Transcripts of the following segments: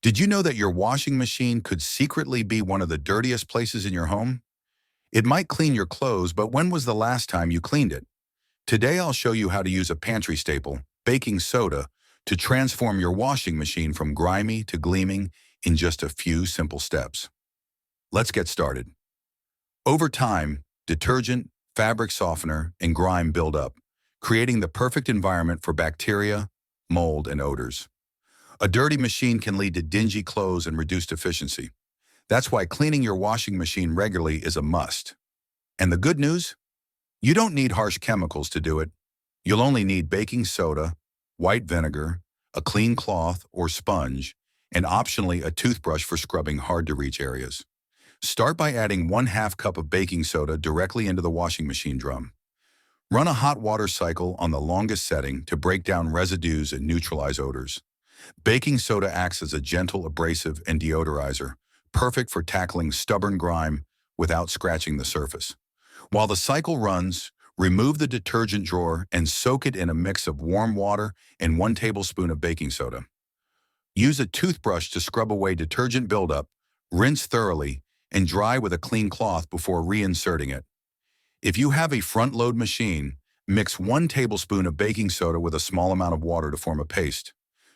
Did you know that your washing machine could secretly be one of the dirtiest places in your home? It might clean your clothes, but when was the last time you cleaned it? Today I'll show you how to use a pantry staple, baking soda, to transform your washing machine from grimy to gleaming in just a few simple steps. Let's get started. Over time, detergent, fabric softener, and grime build up, creating the perfect environment for bacteria, mold, and odors. A dirty machine can lead to dingy clothes and reduced efficiency. That's why cleaning your washing machine regularly is a must. And the good news? You don't need harsh chemicals to do it. You'll only need baking soda, white vinegar, a clean cloth or sponge, and optionally a toothbrush for scrubbing hard-to-reach areas. Start by adding 1/2 cup of baking soda directly into the washing machine drum. Run a hot water cycle on the longest setting to break down residues and neutralize odors. Baking soda acts as a gentle abrasive and deodorizer, perfect for tackling stubborn grime without scratching the surface. While the cycle runs, remove the detergent drawer and soak it in a mix of warm water and 1 tablespoon of baking soda. Use a toothbrush to scrub away detergent buildup, rinse thoroughly, and dry with a clean cloth before reinserting it. If you have a front-load machine, mix 1 tablespoon of baking soda with a small amount of water to form a paste.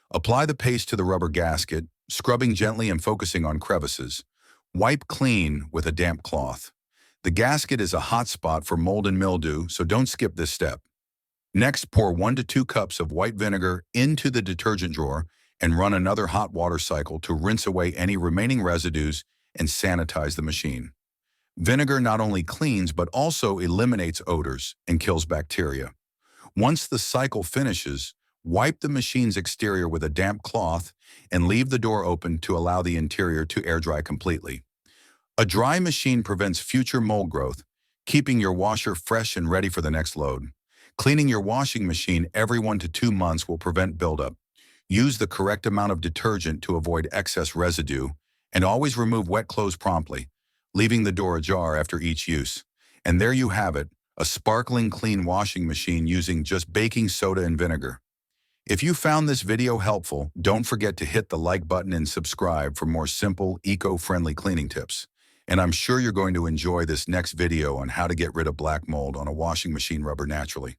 Apply the paste to the rubber gasket, scrubbing gently and focusing on crevices. Wipe clean with a damp cloth. The gasket is a hot spot for mold and mildew, so don't skip this step. Next, pour 1 to 2 cups of white vinegar into the detergent drawer and run another hot water cycle to rinse away any remaining residues and sanitize the machine. Vinegar not only cleans but also eliminates odors and kills bacteria. Once the cycle finishes, wipe the machine's exterior with a damp cloth and leave the door open to allow the interior to air dry completely. A dry machine prevents future mold growth, keeping your washer fresh and ready for the next load. Cleaning your washing machine every 1 to 2 months will prevent buildup. Use the correct amount of detergent to avoid excess residue, and always remove wet clothes promptly, leaving the door ajar after each use. And there you have it, a sparkling clean washing machine using just baking soda and vinegar. If you found this video helpful, don't forget to hit the like button and subscribe for more simple, eco-friendly cleaning tips. And I'm sure you're going to enjoy this next video on how to get rid of black mold on a washing machine rubber naturally.